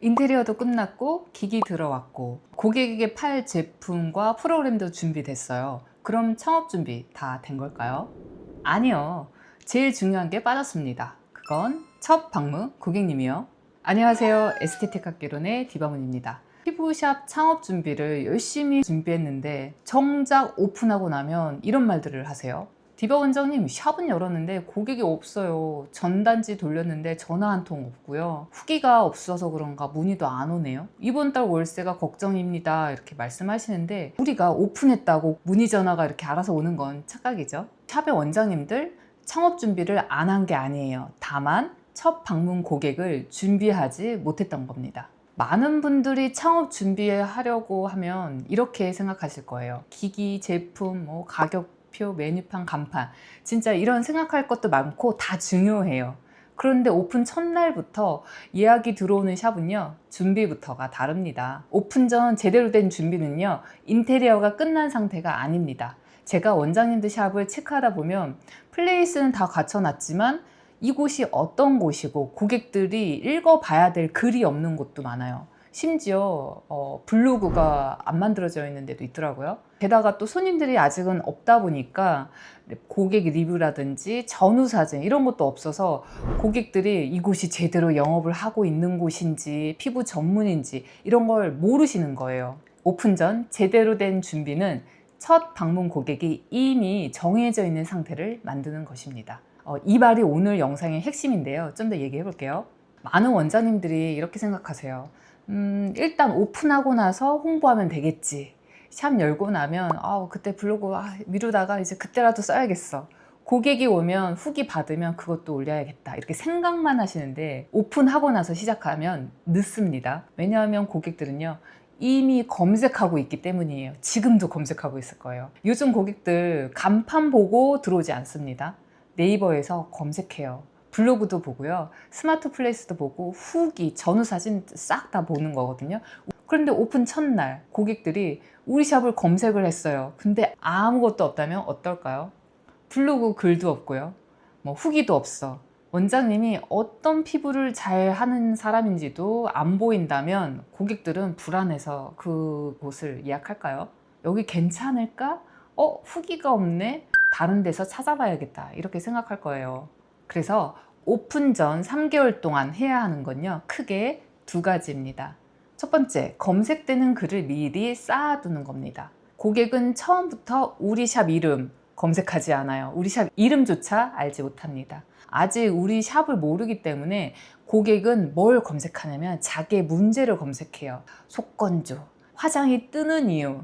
인테리어도 끝났고 기기 들어왔고 고객에게 팔 제품과 프로그램도 준비됐어요. 그럼 창업 준비 다 된 걸까요? 아니요. 제일 중요한 게 빠졌습니다. 그건 첫 방문 고객님이요. 안녕하세요. 에스테틱 학개론의 디바문입니다. 피부샵 창업 준비를 열심히 준비했는데 정작 오픈하고 나면 이런 말들을 하세요. 디바 원장님, 샵은 열었는데 고객이 없어요. 전단지 돌렸는데 전화 한 통 없고요. 후기가 없어서 그런가 문의도 안 오네요. 이번 달 월세가 걱정입니다. 이렇게 말씀하시는데 우리가 오픈했다고 문의 전화가 이렇게 알아서 오는 건 착각이죠. 샵의 원장님들 창업 준비를 안 한 게 아니에요. 다만 첫 방문 고객을 준비하지 못했던 겁니다. 많은 분들이 창업 준비하려고 하면 이렇게 생각하실 거예요. 기기, 제품, 가격표, 메뉴판, 간판, 진짜 이런 생각할 것도 많고 다 중요해요. 그런데 오픈 첫날부터 예약이 들어오는 샵은요, 준비부터가 다릅니다. 오픈 전 제대로 된 준비는요, 인테리어가 끝난 상태가 아닙니다. 제가 원장님들 샵을 체크하다 보면 플레이스는 다 갖춰놨지만 이곳이 어떤 곳이고 고객들이 읽어봐야 될 글이 없는 곳도 많아요. 심지어 블로그가 안 만들어져 있는 데도 있더라고요. 게다가 또 손님들이 아직은 없다 보니까 고객 리뷰라든지 전후 사진 이런 것도 없어서 고객들이 이곳이 제대로 영업을 하고 있는 곳인지 피부 전문인지 이런 걸 모르시는 거예요. 오픈 전 제대로 된 준비는 첫 방문 고객이 이미 정해져 있는 상태를 만드는 것입니다. 이 말이 오늘 영상의 핵심인데요. 좀 더 얘기해 볼게요. 많은 원장님들이 이렇게 생각하세요. 일단 오픈하고 나서 홍보하면 되겠지. 샵 열고 나면 그때 블로그 미루다가 이제 그때라도 써야겠어. 고객이 오면 후기 받으면 그것도 올려야겠다. 이렇게 생각만 하시는데 오픈하고 나서 시작하면 늦습니다. 왜냐하면 고객들은요, 이미 검색하고 있기 때문이에요. 지금도 검색하고 있을 거예요. 요즘 고객들 간판 보고 들어오지 않습니다. 네이버에서 검색해요. 블로그도 보고요. 스마트 플레이스도 보고 후기, 전후 사진 싹 다 보는 거거든요. 그런데 오픈 첫날 고객들이 우리 샵을 검색을 했어요. 근데 아무것도 없다면 어떨까요? 블로그 글도 없고요. 후기도 없어. 원장님이 어떤 피부를 잘 하는 사람인지도 안 보인다면 고객들은 불안해서 그곳을 예약할까요? 여기 괜찮을까? 후기가 없네? 다른 데서 찾아봐야겠다. 이렇게 생각할 거예요. 그래서 오픈 전 3개월 동안 해야 하는 건요, 크게 두 가지입니다. 첫 번째, 검색되는 글을 미리 쌓아두는 겁니다. 고객은 처음부터 우리 샵 이름 검색하지 않아요. 우리 샵 이름조차 알지 못합니다. 아직 우리 샵을 모르기 때문에 고객은 뭘 검색하냐면 자기의 문제를 검색해요. 속건조, 화장이 뜨는 이유,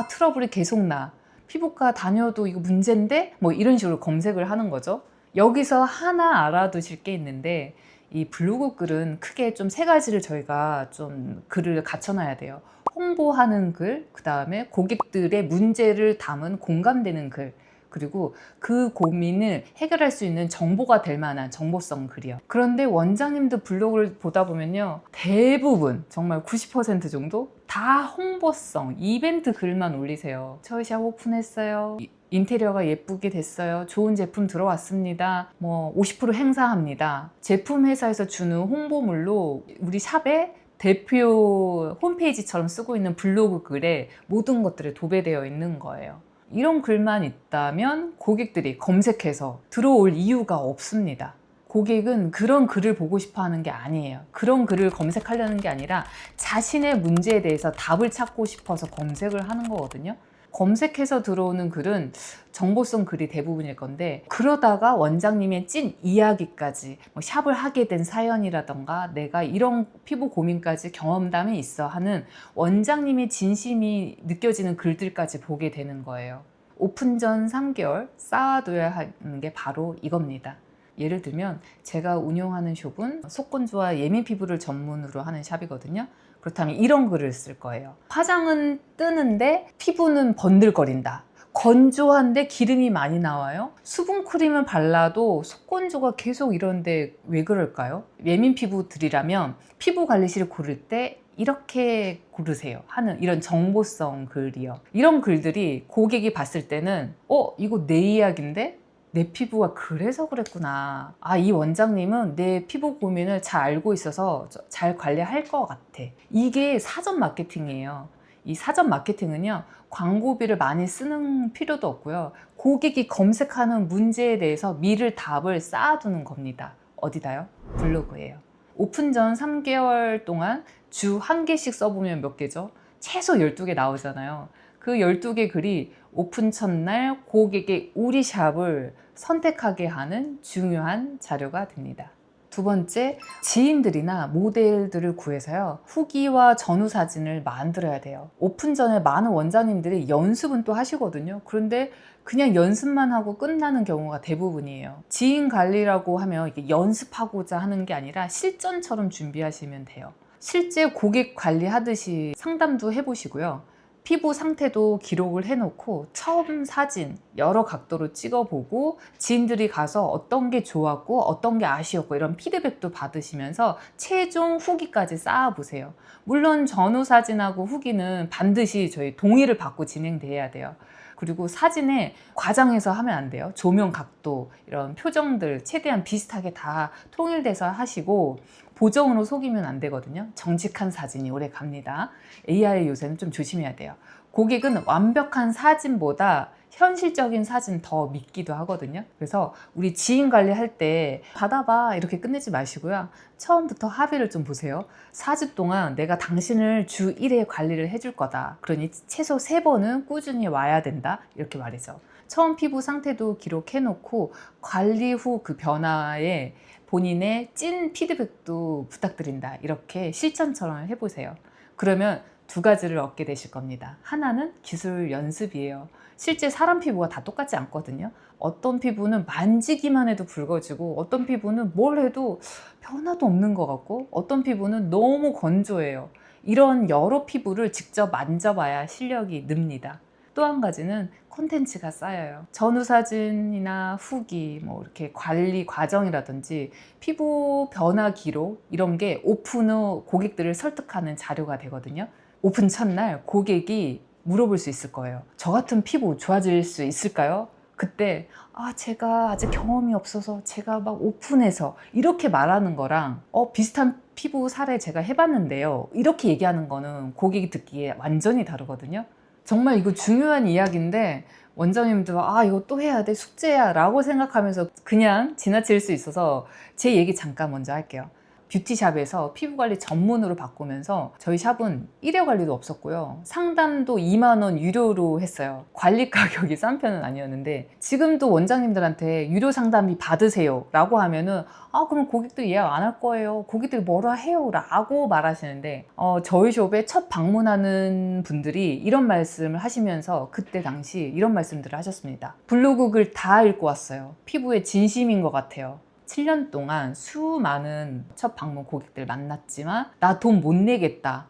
트러블이 계속 나, 피부과 다녀도 이거 문제인데? 이런 식으로 검색을 하는 거죠. 여기서 하나 알아두실 게 있는데, 이 블로그 글은 크게 좀 세 가지를 저희가 좀 글을 갖춰놔야 돼요. 홍보하는 글, 그 다음에 고객들의 문제를 담은 공감되는 글, 그리고 그 고민을 해결할 수 있는 정보가 될 만한 정보성 글이요. 그런데 원장님들 블로그를 보다 보면요, 대부분 정말 90% 정도 다 홍보성, 이벤트 글만 올리세요. 저희 샵 오픈했어요, 인테리어가 예쁘게 됐어요, 좋은 제품 들어왔습니다, 50% 행사합니다. 제품 회사에서 주는 홍보물로 우리 샵에 대표 홈페이지처럼 쓰고 있는 블로그 글에 모든 것들이 도배되어 있는 거예요. 이런 글만 있다면 고객들이 검색해서 들어올 이유가 없습니다. 고객은 그런 글을 보고 싶어 하는 게 아니에요. 그런 글을 검색하려는 게 아니라 자신의 문제에 대해서 답을 찾고 싶어서 검색을 하는 거거든요. 검색해서 들어오는 글은 정보성 글이 대부분일 건데, 그러다가 원장님의 찐 이야기까지, 샵을 하게 된 사연이라던가 내가 이런 피부 고민까지 경험담이 있어 하는 원장님의 진심이 느껴지는 글들까지 보게 되는 거예요. 오픈 전 3개월 쌓아둬야 하는 게 바로 이겁니다. 예를 들면 제가 운영하는 숍은 속건조와 예민 피부를 전문으로 하는 샵이거든요. 그렇다면 이런 글을 쓸 거예요. 화장은 뜨는데 피부는 번들거린다. 건조한데 기름이 많이 나와요. 수분 크림을 발라도 속건조가 계속 이런데 왜 그럴까요? 예민 피부들이라면 피부 관리실 고를 때 이렇게 고르세요 하는 이런 정보성 글이요. 이런 글들이 고객이 봤을 때는 이거 내 이야기인데? 내 피부가 그래서 그랬구나. 아, 이 원장님은 내 피부 고민을 잘 알고 있어서 잘 관리할 것 같아. 이게 사전 마케팅이에요. 이 사전 마케팅은요, 광고비를 많이 쓰는 필요도 없고요. 고객이 검색하는 문제에 대해서 미리 답을 쌓아두는 겁니다. 어디다요? 블로그예요. 오픈 전 3개월 동안 주 1개씩 써보면 몇 개죠? 최소 12개 나오잖아요. 그 12개 글이 오픈 첫날 고객의 우리 샵을 선택하게 하는 중요한 자료가 됩니다. 두 번째, 지인들이나 모델들을 구해서요, 후기와 전후 사진을 만들어야 돼요. 오픈 전에 많은 원장님들이 연습은 또 하시거든요. 그런데 그냥 연습만 하고 끝나는 경우가 대부분이에요. 지인 관리라고 하면 이게 연습하고자 하는 게 아니라 실전처럼 준비하시면 돼요. 실제 고객 관리하듯이 상담도 해보시고요. 피부 상태도 기록을 해놓고 처음 사진 여러 각도로 찍어보고 지인들이 가서 어떤 게 좋았고 어떤 게 아쉬웠고 이런 피드백도 받으시면서 최종 후기까지 쌓아보세요. 물론 전후 사진하고 후기는 반드시 저희 동의를 받고 진행돼야 돼요. 그리고 사진에 과장해서 하면 안 돼요. 조명 각도, 이런 표정들 최대한 비슷하게 다 통일돼서 하시고 보정으로 속이면 안 되거든요. 정직한 사진이 오래 갑니다. AI 요새는 좀 조심해야 돼요. 고객은 완벽한 사진보다 현실적인 사진 더 믿기도 하거든요. 그래서 우리 지인 관리할 때 받아봐 이렇게 끝내지 마시고요. 처음부터 합의를 좀 보세요. 4주 동안 내가 당신을 주 1회 관리를 해줄 거다. 그러니 최소 3번은 꾸준히 와야 된다. 이렇게 말이죠. 처음 피부 상태도 기록해놓고 관리 후 그 변화에 본인의 찐 피드백도 부탁드린다. 이렇게 실전처럼 해보세요. 그러면 2가지를 얻게 되실 겁니다. 하나는 기술 연습이에요. 실제 사람 피부가 다 똑같지 않거든요. 어떤 피부는 만지기만 해도 붉어지고 어떤 피부는 뭘 해도 변화도 없는 것 같고 어떤 피부는 너무 건조해요. 이런 여러 피부를 직접 만져봐야 실력이 늡니다. 또 한 가지는 콘텐츠가 쌓여요. 전후 사진이나 후기, 뭐 이렇게 관리 과정이라든지 피부 변화 기록 이런 게 오픈 후 고객들을 설득하는 자료가 되거든요. 오픈 첫날 고객이 물어볼 수 있을 거예요. 저 같은 피부 좋아질 수 있을까요? 그때 제가 아직 경험이 없어서 제가 막 오픈해서 이렇게 말하는 거랑 비슷한 피부 사례 제가 해봤는데요. 이렇게 얘기하는 거는 고객이 듣기에 완전히 다르거든요. 정말 이거 중요한 이야기인데 원장님도 이거 또 해야 돼 숙제야 라고 생각하면서 그냥 지나칠 수 있어서 제 얘기 잠깐 먼저 할게요. 뷰티샵에서 피부관리 전문으로 바꾸면서 저희 샵은 1회 관리도 없었고요. 상담도 2만 원 유료로 했어요. 관리 가격이 싼 편은 아니었는데 지금도 원장님들한테 유료 상담비 받으세요 라고 하면은 그럼 고객들이 예약 안 할 거예요. 고객들이 뭐라 해요 라고 말하시는데 저희 숍에 첫 방문하는 분들이 이런 말씀을 하시면서 그때 당시 이런 말씀들을 하셨습니다. 블로그 글 다 읽고 왔어요. 피부에 진심인 것 같아요. 7년 동안 수많은 첫 방문 고객들 만났지만 나 돈 못 내겠다.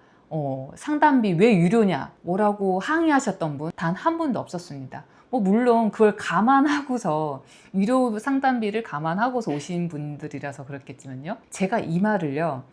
상담비 왜 유료냐? 뭐라고 항의하셨던 분 단 한 분도 없었습니다. 물론 그걸 감안하고서 유료 상담비를 감안하고서 오신 분들이라서 그렇겠지만요. 제가 이 말을요.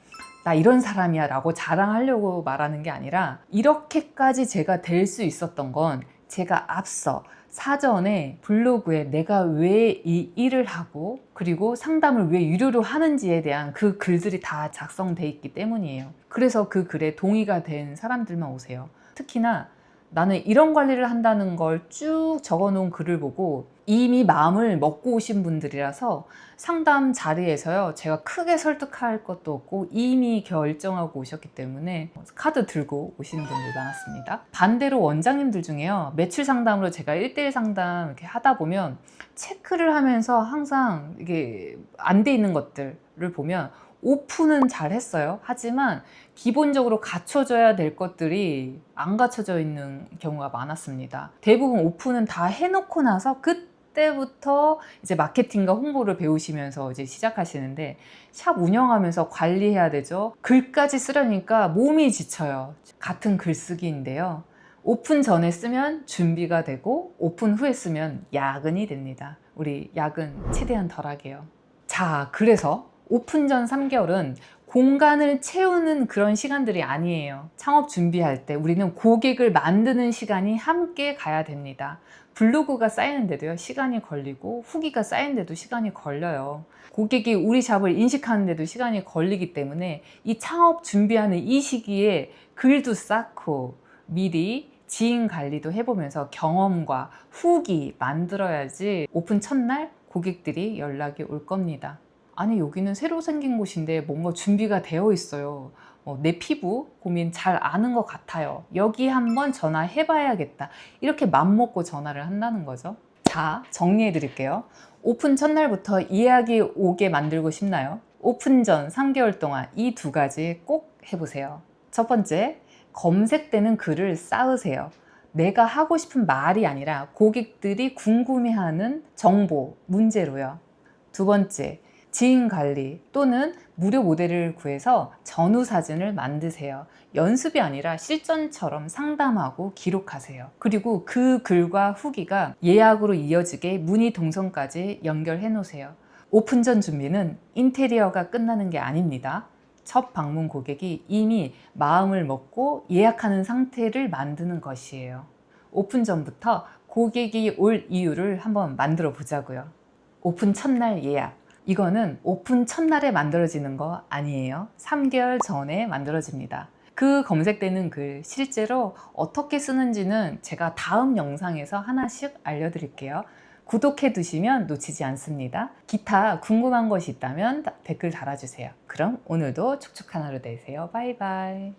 나 이런 사람이야 라고 자랑하려고 말하는 게 아니라 이렇게까지 제가 될 수 있었던 건 제가 앞서 사전에 블로그에 내가 왜 이 일을 하고 그리고 상담을 왜 유료로 하는지에 대한 그 글들이 다 작성돼 있기 때문이에요. 그래서 그 글에 동의가 된 사람들만 오세요. 특히나 나는 이런 관리를 한다는 걸 쭉 적어놓은 글을 보고 이미 마음을 먹고 오신 분들이라서 상담 자리에서요 제가 크게 설득할 것도 없고 이미 결정하고 오셨기 때문에 카드 들고 오시는 분들 많았습니다. 반대로 원장님들 중에요 매출 상담으로 제가 1대1 상담 이렇게 하다 보면 체크를 하면서 항상 이게 안 돼 있는 것들을 보면 오픈은 잘 했어요. 하지만 기본적으로 갖춰져야 될 것들이 안 갖춰져 있는 경우가 많았습니다. 대부분 오픈은 다 해놓고 나서 그때부터 이제 마케팅과 홍보를 배우시면서 이제 시작하시는데 샵 운영하면서 관리해야 되죠. 글까지 쓰려니까 몸이 지쳐요. 같은 글쓰기인데요. 오픈 전에 쓰면 준비가 되고 오픈 후에 쓰면 야근이 됩니다. 우리 야근 최대한 덜 하게요. 자, 그래서 오픈 전 3개월은 공간을 채우는 그런 시간들이 아니에요. 창업 준비할 때 우리는 고객을 만드는 시간이 함께 가야 됩니다. 블로그가 쌓이는데도요, 시간이 걸리고 후기가 쌓이는데도 시간이 걸려요. 고객이 우리 샵을 인식하는데도 시간이 걸리기 때문에 이 창업 준비하는 이 시기에 글도 쌓고 미리 지인 관리도 해보면서 경험과 후기 만들어야지 오픈 첫날 고객들이 연락이 올 겁니다. 아니, 여기는 새로 생긴 곳인데 뭔가 준비가 되어 있어요. 내 피부 고민 잘 아는 것 같아요. 여기 한번 전화해 봐야겠다. 이렇게 맘먹고 전화를 한다는 거죠. 자, 정리해 드릴게요. 오픈 첫날부터 예약이 오게 만들고 싶나요? 오픈 전 3개월 동안 이 두 가지 꼭 해보세요. 첫 번째, 검색되는 글을 쌓으세요. 내가 하고 싶은 말이 아니라 고객들이 궁금해하는 정보, 문제로요. 두 번째, 지인 관리 또는 무료 모델을 구해서 전후 사진을 만드세요. 연습이 아니라 실전처럼 상담하고 기록하세요. 그리고 그 글과 후기가 예약으로 이어지게 문의 동선까지 연결해 놓으세요. 오픈 전 준비는 인테리어가 끝나는 게 아닙니다. 첫 방문 고객이 이미 마음을 먹고 예약하는 상태를 만드는 것이에요. 오픈 전부터 고객이 올 이유를 한번 만들어 보자고요. 오픈 첫날 예약. 이거는 오픈 첫날에 만들어지는 거 아니에요. 3개월 전에 만들어집니다. 그 검색되는 글 실제로 어떻게 쓰는지는 제가 다음 영상에서 하나씩 알려드릴게요. 구독해 두시면 놓치지 않습니다. 기타 궁금한 것이 있다면 댓글 달아주세요. 그럼 오늘도 촉촉한 하루 되세요. 바이바이.